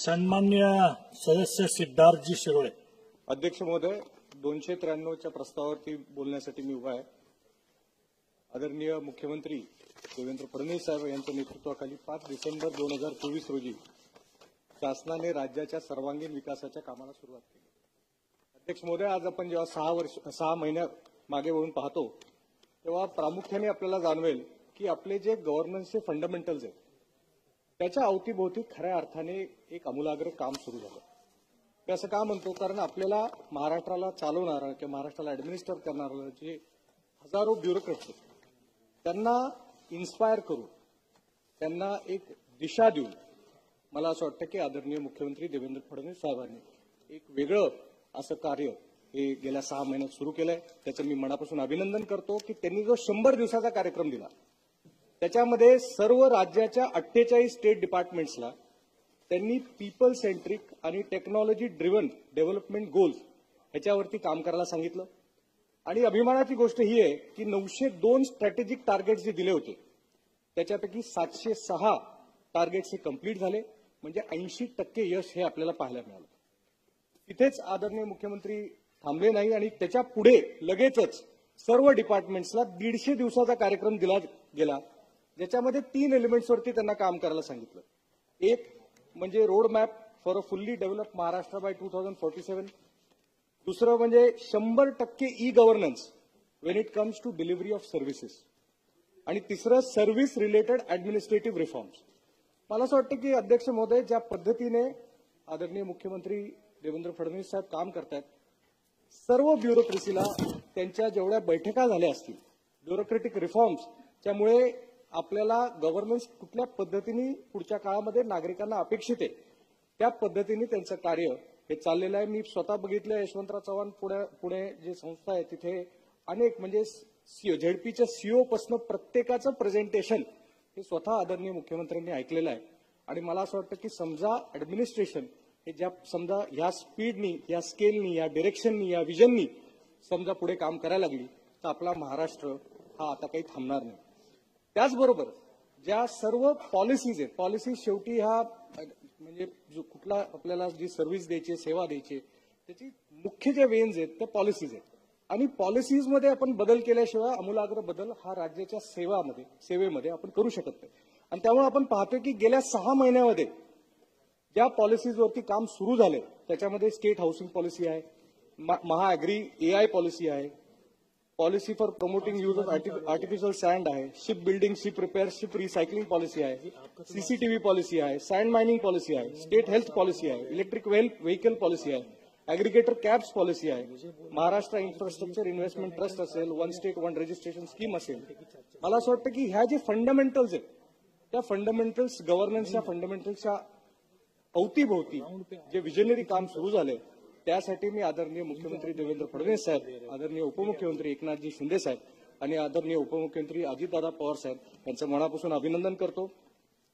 सन्मान्य सदस्य सिद्धार्थजी शिरोळे. अध्यक्ष महोदय, 293च्या प्रस्तावावरती बोलण्यासाठी मी उभा आहे. आदरणीय मुख्यमंत्री देवेंद्र फडणवीस साहेब यांच्या नेतृत्वाखाली 5 डिसेंबर 2024 रोजी शासनाने राज्याच्या सर्वांगीण विकासाच्या कामाला सुरुवात केली. अध्यक्ष महोदय, आज आपण जेव्हा 6 महिन्या मागे वळून पाहतो तेव्हा प्रामुख्याने आपल्याला जाणवेल की आपले जे गव्हर्नन्सचे फंडामेंटल्स आहेत त्याच्या अवतीभोवती खऱ्या अर्थाने एक आमूलाग्र काम सुरू झालं. मी असं का म्हणतो, कारण आपल्याला महाराष्ट्राला चालवणारा किंवा महाराष्ट्राला ऍडमिनिस्टर करणारे जे हजारो ब्युरोक्रेट्स आहेत त्यांना इन्स्पायर करून त्यांना एक दिशा देऊन मला असं वाटतं की आदरणीय मुख्यमंत्री देवेंद्र फडणवीस साहेबांनी एक वेगळं असं कार्य हे गेल्या 6 महिन्यात सुरू केलंय. त्याचं मी मनापासून अभिनंदन करतो की त्यांनी जो 100 दिवसाचा कार्यक्रम दिला त्याच्यामध्ये सर्व राज्याच्या 48 स्टेट डिपार्टमेंट्सला त्यांनी पीपल सेंट्रिक आणि टेक्नॉलॉजी ड्रिव्हन डेव्हलपमेंट गोल्स ह्याच्यावरती काम करायला सांगितलं. आणि अभिमानाची गोष्ट ही आहे की 902 स्ट्रॅटेजिक टार्गेट्स जे दिले होते त्याच्यापैकी 706 टार्गेट्स हे कंप्लीट झाले, म्हणजे 80% यश हे आपल्याला पाहायला मिळालं. तिथेच आदरणीय मुख्यमंत्री थांबले नाही आणि त्याच्या पुढे लगेचच सर्व डिपार्टमेंट्सला 150 दिवसाचा कार्यक्रम दिला गेला, ज्याच्यामध्ये 3 एलिमेंट्सवरती त्यांना काम करायला सांगितलं. एक म्हणजे road map for a fully develop Maharashtra by 2047. दुसरं म्हणजे 100% e governance when it comes to delivery of services. आणि तिसरं सर्व्हिस रिलेटेड ऍडमिनिस्ट्रेटिव्ह रिफॉर्म्स. मला असं वाटतं की अध्यक्ष महोदय, ज्या पद्धतीने आदरणीय मुख्यमंत्री देवेंद्र फडणवीस साहेब काम करतायत, सर्व ब्युरोक्रेसीला त्यांच्या जेवढ्या बैठका झाल्या असतील ब्युरोक्रेटिक रिफॉर्म्स, त्यामुळे आपल्याला गव्हर्नन्स कुठल्या पद्धतीने पुढच्या काळामध्ये नागरिकांना अपेक्षित आहे त्या पद्धतीने त्यांचं कार्य हे चाललेलं आहे. मी स्वतः बघितलं, यशवंतराव चव्हाण पुणे जे संस्था आहे तिथे अनेक म्हणजे झेडपीच्या सीओ पासून प्रत्येकाचं प्रेझेंटेशन हे स्वतः आदरणीय मुख्यमंत्र्यांनी ऐकलेलं आहे. आणि मला असं वाटतं की समजा ऍडमिनिस्ट्रेशन हे ज्या समजा ह्या स्पीडनी, या स्केलनी, या डिरेक्शननी, या विजननी समजा पुढे काम करायला लागली तर आपला महाराष्ट्र हा आता काही थांबणार नाही. त्याचबरोबर ज्या सर्व पॉलिसीज आहेत, पॉलिसीज शेवटी ह्या म्हणजे जो कुठला आपल्याला जी सर्व्हिस द्यायची, सेवा द्यायची, त्याची मुख्य जे वेन्स आहेत त्या पॉलिसीज आहेत. आणि पॉलिसीजमध्ये आपण बदल केल्याशिवाय आमूलाग्र बदल हा राज्याच्या सेवेमध्ये आपण करू शकत नाही. आणि त्यामुळे आपण पाहतोय की गेल्या 6 महिन्यामध्ये ज्या पॉलिसीजवरती काम सुरू झाले त्याच्यामध्ये स्टेट हाऊसिंग पॉलिसी आहे, महाअॅग्री एआय पॉलिसी आहे, policy for promoting use of artificial sand आहे, ship building, ship repair, ship recycling policy आहे, सीसीटीव्ही पॉलिसी आहे, सँड मायनिंग पॉलिसी आहे, स्टेट हेल्थ पॉलिसी आहे, इलेक्ट्रिक व्हेकल पॉलिसी आहे, ऍग्रिगेटर कॅब्स पॉलिसी आहे, Maharashtra infrastructure investment trust असेल, 1 state 1 registration scheme असेल. मला असं वाटतं की ह्या जे फंडामेंटल्स आहेत त्या फंडामेंटल्स गव्हर्नन्सच्या फंडामेंटल्सच्या अवतीभोवती जे विजनरी काम सुरू झाले त्यासाठी मी आदरणीय मुख्यमंत्री देवेंद्र फडणवीस साहेब, आदरणीय उपमुख्यमंत्री एकनाथजी शिंदे साहेब आणि आदरणीय उपमुख्यमंत्री अजितदादा पवार साहेब यांचं मनापासून अभिनंदन करतो.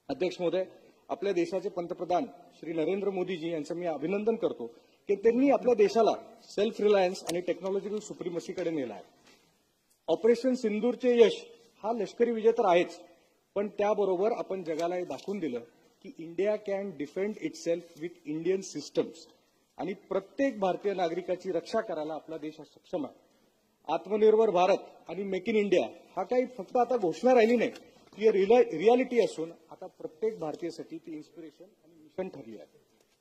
अध्यक्ष महोदय, आपल्या देशाचे पंतप्रधान श्री नरेंद्र मोदीजी यांचं मी अभिनंदन करतो की त्यांनी आपल्या देशाला सेल्फ रिलायन्स आणि टेक्नॉलॉजिकल सुप्रिमसीकडे नेला आहे. ऑपरेशन सिंदूरचे यश हा लष्करी विजय तर आहेच, पण त्याबरोबर आपण जगाला हे दाखवून दिलं की India can defend itself with Indian systems आणि प्रत्येक भारतीय नागरिकाची रक्षा करायला आपला देश सक्षम आहे. आत्मनिर्भर भारत आणि मेक इन इंडिया हा काही फक्त आता घोषणा राहिली नाही, ती रियालिटी असून आता प्रत्येक भारतीयासाठी ती इन्स्पिरेशन आणि मिशन ठरली आहे.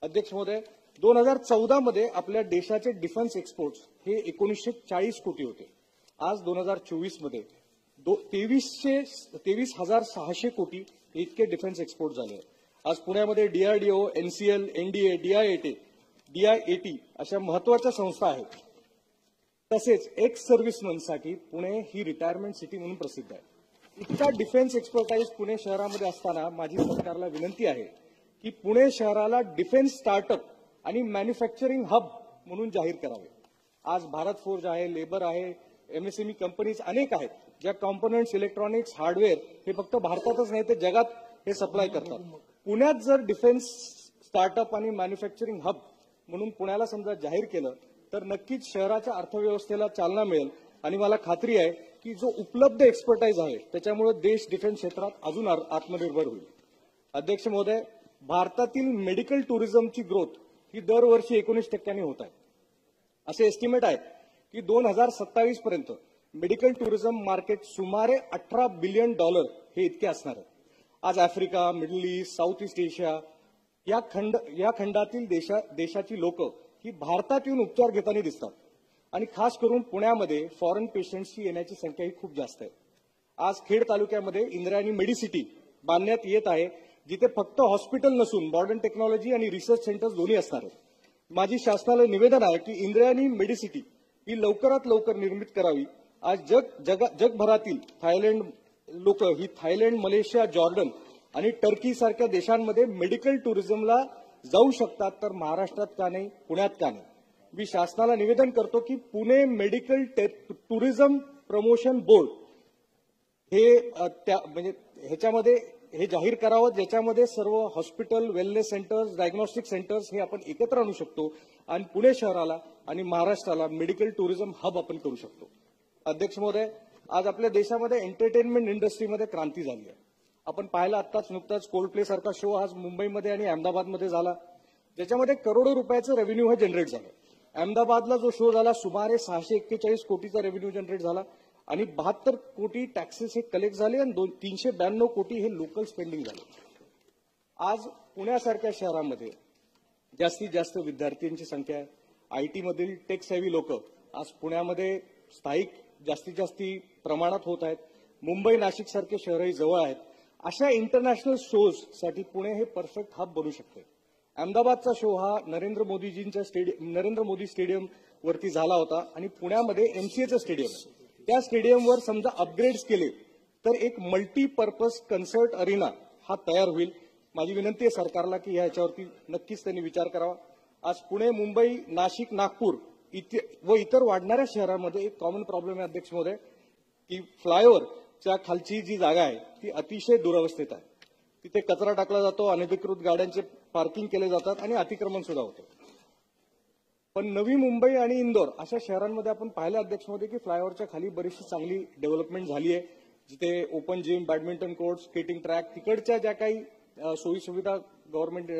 अध्यक्ष महोदय, 2014 मध्ये आपल्या देशाचे डिफेन्स एक्सपोर्ट्स हे 1940 कोटी होते. आज 2024 मध्ये 23,600 कोटी इतके डिफेन्स एक्सपोर्ट झाले. आज पुण्यामध्ये डीआरडीओ, एनसीएल, एनडीए, डीआयएटी अशा महत्वाच्या संस्था आहेत. तसेच एक्स सर्व्हिसमनसाठी पुणे ही रिटायरमेंट सिटी म्हणून प्रसिद्ध आहे. इतका डिफेन्स एक्सपर्टाईज पुणे शहरामध्ये असताना माझी सरकारला विनंती आहे की पुणे शहराला डिफेन्स स्टार्टअप आणि मॅन्युफॅक्चरिंग हब म्हणून जाहीर करावे. आज भारत फोर्ज आहे, लेबर आहे, एमएसएमई कंपनीज अनेक आहेत ज्या कॉम्पोनंट्स, इलेक्ट्रॉनिक्स, हार्डवेअर हे फक्त भारतातच नाही तर जगात हे सप्लाय करतात. पुण्यात जर डिफेन्स स्टार्टअप आणि मॅन्युफॅक्चरिंग हब म्हणून पुण्याला समजा जाहीर केलं तर नक्कीच शहराच्या अर्थव्यवस्थेला चालना मिळेल. आणि मला खात्री आहे की जो उपलब्ध एक्सपर्टाईज आहे त्याच्यामुळे देश डिफेन्स क्षेत्रात अजून आत्मनिर्भर होईल. अध्यक्ष महोदय, भारतातील मेडिकल टुरिझमची ग्रोथ ही दरवर्षी 19% होत आहे. असे एस्टिमेट आहेत की 2027 पर्यंत मेडिकल टुरिझम मार्केट सुमारे $18 बिलियन हे इतके असणार आहे. आज Africa, middle east, south east Asia या खंडातील देशाची लोक ही भारतात येऊन उपचार घेताना दिसतात आणि खास करून पुण्यामध्ये फॉरेन पेशंट्सची येण्याची संख्या ही खूप जास्त आहे. आज खेड तालुक्यामध्ये इंद्रायणी मेडिसिटी बांधण्यात येत आहे, जिथे फक्त हॉस्पिटल नसून मॉडर्न टेक्नॉलॉजी आणि रिसर्च सेंटर्स दोन्ही असणार आहेत. माझी शासनाला निवेदन आहे की इंद्रायणी मेडिसिटी ही लवकरात लवकर निर्मित करावी. आज जगभरातील लोक ही थायलंड, मलेशिया, जॉर्डन आणि टर्की सारख्या देशांमध्ये मेडिकल टुरिझमला जाऊ शकतात, तर महाराष्ट्रात का नाही, पुण्यात का नाही. मी शासनाला निवेदन करतो की Pune medical tourism promotion board ह्याच्यामध्ये हे जाहीर करावं, ज्याच्यामध्ये सर्व hospital, wellness centres, diagnostic centres हे आपण एकत्र आणू शकतो आणि पुणे शहराला आणि महाराष्ट्राला मेडिकल टुरिझम हब आपण करू शकतो. अध्यक्ष महोदय, आज आपल्या देशामध्ये एंटरटेनमेंट इंडस्ट्रीमध्ये क्रांती झाली आहे. आपण पाहिलं आत्ताच नुकताच कोल्डप्ले सारखा शो आज मुंबईमध्ये आणि अहमदाबादमध्ये झाला, ज्याच्यामध्ये करोडो रुपयाचं रेव्हेन्यू हे जनरेट झालं. अहमदाबादला जो शो झाला सुमारे 641 कोटीचा रेव्हेन्यू जनरेट झाला आणि 72 कोटी टॅक्सेस हे कलेक्ट झाले आणि 392 कोटी हे लोकल स्पेंडिंग झाले. आज पुण्यासारख्या शहरामध्ये जास्तीत जास्त विद्यार्थ्यांची संख्या आहे. आयटी मधील टेक सेव्ही लोक आज पुण्यामध्ये स्थायिक जास्तीत जास्त प्रमाणात होत आहेत. मुंबई, नाशिक सारखे शहरही जवळ आहेत. अशा इंटरनॅशनल शोज साठी पुणे हे परफेक्ट हब बनू शकते. अहमदाबादचा शो हा नरेंद्र मोदी स्टेडियम वरती झाला होता आणि पुण्यामध्ये एमसीएचं स्टेडियम आहे. त्या स्टेडियमवर समजा अपग्रेड्स केले तर एक मल्टीपर्पज कन्सर्ट अरिना हा तयार होईल. माझी विनंती आहे सरकारला की याच्यावरती नक्कीच त्यांनी विचार करावा. आज पुणे, मुंबई, नाशिक, नागपूर व इतर वाढणाऱ्या शहरांमध्ये एक कॉमन प्रॉब्लेम आहे अध्यक्ष महोदय, की फ्लायओव्हरच्या खालची जी जागा आहे ती अतिशय दुरवस्थेत आहे. तिथे कचरा टाकला जातो, अनधिकृत गाड्यांचे पार्किंग केले जातात आणि अतिक्रमण सुद्धा होतं. पण नवी मुंबई आणि इंदोर अशा शहरांमध्ये आपण पाहिलं अध्यक्ष महोदय की फ्लायओव्हरच्या खाली बरीचशी चांगली डेव्हलपमेंट झाली आहे, जिथे open gym, badminton court, skating track, तिकडच्या ज्या काही सोयी सुविधा गव्हर्नमेंट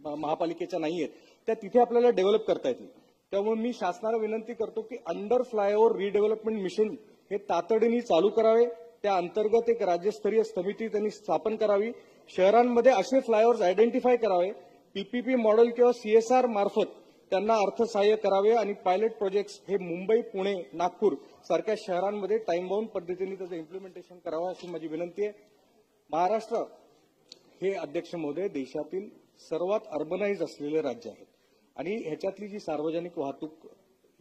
महापालिकेच्या नाही आहेत त्या तिथे आपल्याला डेव्हलप करता येतील. त्यामुळे मी शासनाला विनंती करतो की अंडर फ्लायओव्हर रिडेव्हलपमेंट मिशन हे तातडीने चालू करावे. त्या अंतर्गत एक राज्यस्तरीय समिती त्यांनी स्थापन करावी. शहरांमध्ये असे फ्लायओव्हर्स आयडेंटिफाय करावे, पीपीपी मॉडेल किंवा सीएसआर मार्फत त्यांना अर्थसहाय्य करावे आणि पायलट प्रोजेक्ट्स हे मुंबई, पुणे, नागपूर सारख्या शहरांमध्ये टाइम बाउंड पद्धतीने त्याचं इम्प्लिमेंटेशन करावं अशी माझी विनंती आहे. महाराष्ट्र हे अध्यक्ष महोदय देशातील सर्वात अर्बनाइज असलेले राज्य आहे आणि ह्याच्यातली जी सार्वजनिक वाहतूक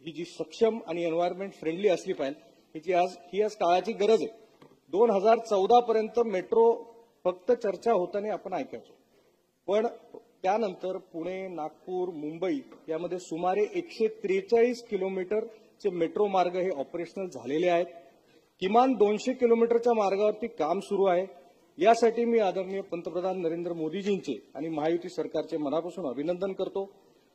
ही जी सक्षम आणि एन्व्हायरमेंट फ्रेंडली असली पाहिजे ही आज काळाची गरज आहे. 2014 पर्यंत मेट्रो फक्त चर्चा होताना आपण ऐकायचो, पण त्यानंतर पुणे, नागपूर, मुंबई यामध्ये सुमारे 143 किलोमीटरचे मेट्रो मार्ग हे ऑपरेशनल झालेले आहेत. किमान 200 किलोमीटरच्या मार्गावरती काम सुरू आहे. यासाठी मी आदरणीय पंतप्रधान नरेंद्र मोदीजींचे आणि महायुती सरकारचे मनापासून अभिनंदन करतो.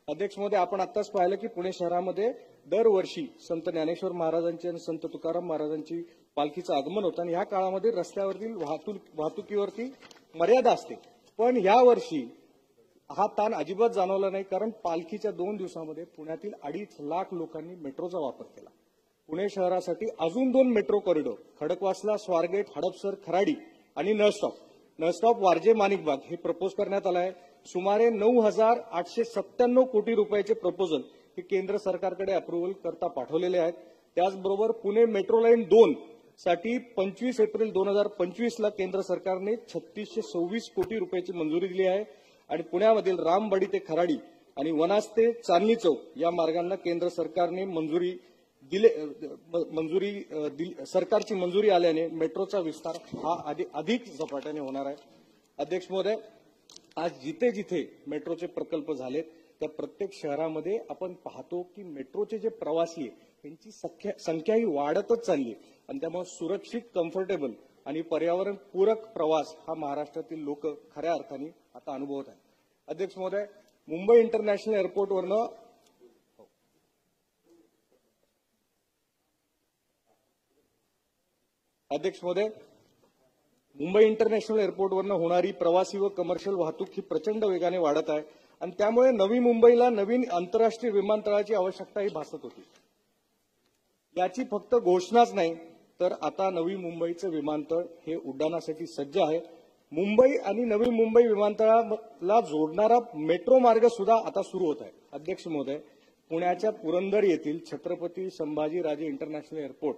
अध्यक्ष महोदय, आपण आत्ताच पाहिलं की पुणे शहरामध्ये दरवर्षी संत ज्ञानेश्वर महाराजांची आणि संत तुकाराम महाराजांची पालखीचं आगमन होतं आणि या काळामध्ये रस्त्यावरील वाहतुकीवरती मर्यादा असते. पण यावर्षी हा ताण अजिबात जाणवला नाही, कारण पालखीच्या 2 दिवसामध्ये पुण्यातील 2.5 लाख लोकांनी मेट्रोचा वापर केला. पुणे शहरासाठी अजून 2 मेट्रो कॉरिडॉर खडकवासला, स्वारगेट, हडपसर, खराडी आणि नळस्टॉप वारजे, माणिकबाग हे प्रपोज करण्यात आलं आहे. सुमारे 9,897 कोटी रुपयाचे प्रपोजल हे केंद्र सरकारकडे अप्रुव्हल करता पाठवलेले आहेत. त्याचबरोबर पुणे मेट्रो लाईन 2 साठी 25 एप्रिल 2025 ला केंद्र सरकारने 3626 कोटी रुपयाची मंजुरी दिली आहे आणि पुण्यामधील रामवाडी ते खराडी आणि वनाज ते चांदणी चौक या मार्गांना केंद्र सरकारने सरकारची मंजुरी आल्याने मेट्रोचा विस्तार हा अधिक झपाट्याने होणार आहे. अध्यक्ष महोदय, आज जिथे जिथे मेट्रोचे प्रकल्प झालेत त्या प्रत्येक शहरामध्ये आपण पाहतो की मेट्रोचे जे प्रवासी आहेत त्यांची संख्या ही वाढतच चालली आहे आणि त्यामुळे सुरक्षित, कम्फर्टेबल आणि पर्यावरण पूरक प्रवास हा महाराष्ट्रातील लोक खऱ्या अर्थाने आता अनुभवत आहेत. अध्यक्ष महोदय, मुंबई इंटरनॅशनल एअरपोर्टवरनं अध्यक्ष महोदय, मुंबई इंटरनॅशनल एअरपोर्टवरनं होणारी प्रवासी व कमर्शियल वाहतूक ही प्रचंड वेगाने वाढत आहे आणि त्यामुळे नवी मुंबईला नवीन आंतरराष्ट्रीय विमानतळाची आवश्यकताही भासत होती. याची फक्त घोषणाच नाही तर आता नवी मुंबईचं विमानतळ हे उड्डाणासाठी सज्ज आहे. मुंबई आणि नवी मुंबई विमानतळाला जोडणारा मेट्रो मार्ग सुद्धा आता सुरू होत आहे. अध्यक्ष महोदय, पुण्याच्या पुरंदर येथील छत्रपती संभाजीराजे इंटरनॅशनल एअरपोर्ट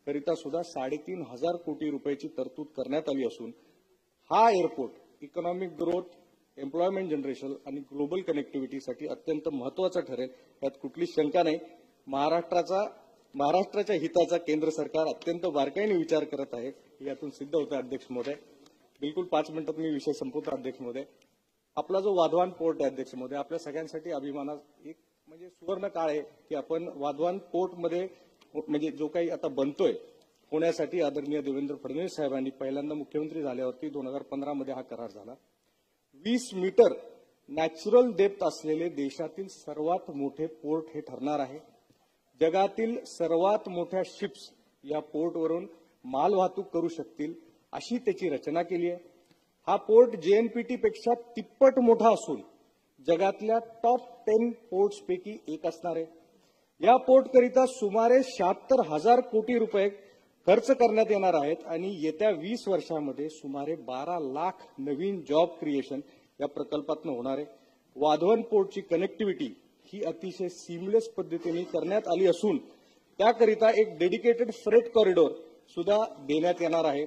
करिता सुद्धा 3,500 कोटी रुपयाची तरतूद करण्यात आली असून हा airport economic growth, employment generation आणि ग्लोबल कनेक्टिव्हिटीसाठी अत्यंत महत्वाचा ठरेल, यात कुठलीच शंका नाही. महाराष्ट्राच्या हिताचा केंद्र सरकार अत्यंत बारकाईने विचार करत आहे, यातून सिद्ध होतं. अध्यक्ष महोदय, बिलकुल 5 मिनिटात मी विषय संपवतो. अध्यक्ष महोदय, आपला जो वाधवान पोर्ट आहे अध्यक्ष महोदय, आपल्या सगळ्यांसाठी अभिमानाचा एक म्हणजे सुवर्ण काळ आहे की आपण वाधवान पोर्टमध्ये म्हणजे जो काही आता बनतोय होण्यासाठी आदरणीय देवेंद्र फडणवीस साहेबांनी पहिल्यांदा मुख्यमंत्री झाल्यावरती 2015 मध्ये हा करार झाला. 20 मीटर नॅचरल डेप्थ असलेले देशातील सर्वात मोठे पोर्ट हे ठरणार आहे. जगातील सर्वात मोठ्या शिप्स या पोर्टवरून माल वाहतूक करू शकतील अशी त्याची रचना केली आहे. हा पोर्ट जेएनपीटी पेक्षा तिप्पट मोठा असून जगातल्या टॉप 10 पोर्ट्सपैकी एक असणार आहे. या पोर्टकरिता सुमारे 76,000 कोटी रुपये खर्च करण्यात येणार आहेत आणि येत्या 20 वर्षांमध्ये सुमारे 12 लाख नवीन जॉब क्रिएशन या प्रकल्पातून होणार आहे. वाधवन पोर्टची कनेक्टिव्हिटी ही अतिशय सीमलेस पद्धतीने करण्यात आली असून त्याकरिता एक डेडिकेटेड फ्रेट कॉरिडॉर सुद्धा देण्यात येणार आहे.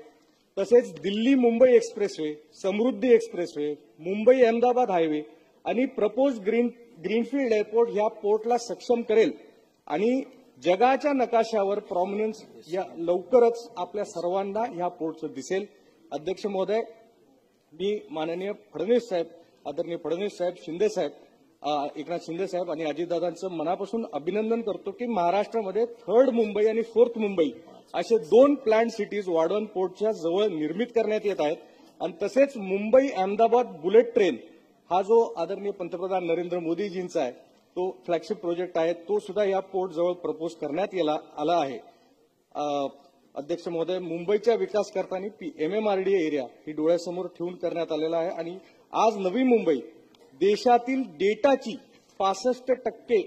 तसेच दिल्ली मुंबई एक्सप्रेसवे, समृद्धी एक्सप्रेसवे, मुंबई अहमदाबाद हायवे आणि प्रपोज ग्रीनफील्ड एअरपोर्ट ह्या पोर्टला सक्षम करेल आणि जगाच्या नकाशावर प्रॉमिनन्स या लवकरच आपल्या सर्वांना ह्या पोर्टचं दिसेल. अध्यक्ष महोदय, मी माननीय फडणवीस साहेब, आदरणीय फडणवीस साहेब, शिंदे साहेब, एकनाथ शिंदे साहेब आणि अजितदादांचं मनापासून अभिनंदन करतो की महाराष्ट्रामध्ये 3rd मुंबई आणि 4th मुंबई असे 2 प्लॅन्ड सिटीज वाढवण पोर्टच्या जवळ निर्मित करण्यात येत आहेत. आणि तसेच मुंबई अहमदाबाद बुलेट ट्रेन हा जो आदरणीय पंतप्रधान नरेंद्र मोदीजींचा आहे तो फ्लॅगशिप प्रोजेक्ट आहे, तो सुद्धा या पोर्ट जवळ प्रपोज करण्यात आला आहे. अध्यक्ष महोदय, मुंबईच्या विकास करताना MMRDA एरिया ही डोळ्यासमोर ठेवून करण्यात आलेला आहे आणि आज नवी मुंबई देशातील डेटाची 65%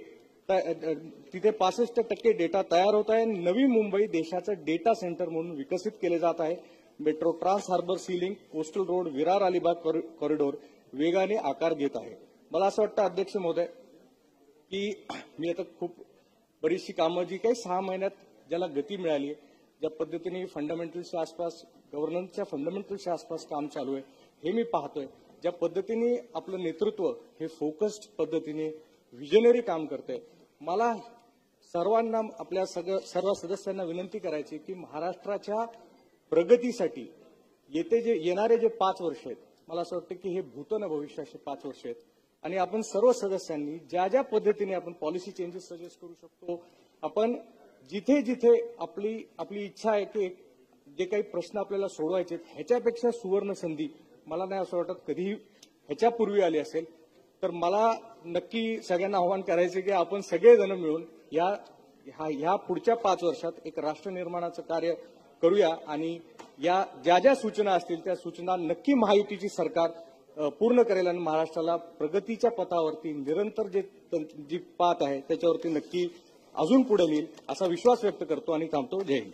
तिथे 65% डेटा तयार होत आहे. नवी मुंबई देशाचं डेटा सेंटर म्हणून विकसित केले जात आहे. Metro, trans harbour sea link, coastal road, Virar Alibag corridor वेगाने आकार घेत आहे. मला असं वाटतं अध्यक्ष महोदय की मी आता खूप बरीचशी कामं जी काही 6 महिन्यात ज्याला गती मिळाली आहे, ज्या पद्धतीने फंडामेंटल्सच्या आसपास, गव्हर्नन्सच्या फंडामेंटल्सच्या आसपास काम चालू आहे हे मी पाहतोय. ज्या पद्धतीने आपलं नेतृत्व हे फोकस्ड पद्धतीने विजनरी काम करतंय. मला सर्वांना, आपल्या सर्व सदस्यांना विनंती करायची की महाराष्ट्राच्या प्रगतीसाठी येणारे जे 5 वर्ष आहेत, मला असं वाटतं की हे भूत न भविष्य असे 5 वर्ष आहेत आणि आपण सर्व सदस्यांनी ज्या ज्या पद्धतीने आपण पॉलिसी चेंजेस सजेस्ट करू शकतो, आपण जिथे जिथे आपली इच्छा आहे की जे काही प्रश्न आपल्याला सोडवायचे ह्याच्यापेक्षा सुवर्ण संधी मला नाही असं वाटत कधीही ह्याच्यापूर्वी आली असेल. तर मला नक्की सगळ्यांना आव्हान करायचे की आपण सगळेजण मिळून ह्या पुढच्या 5 वर्षात एक राष्ट्र निर्माणाचं कार्य करूया आणि या ज्या सूचना असतील त्या सूचना नक्की महायुतीची सरकार पूर्ण करेल आणि महाराष्ट्राला प्रगतीच्या पथावरती निरंतर जी पाथ आहे त्याच्यावरती नक्की अजून पुढे नेईल असा विश्वास व्यक्त करतो आणि थांबतो. जय हिंद.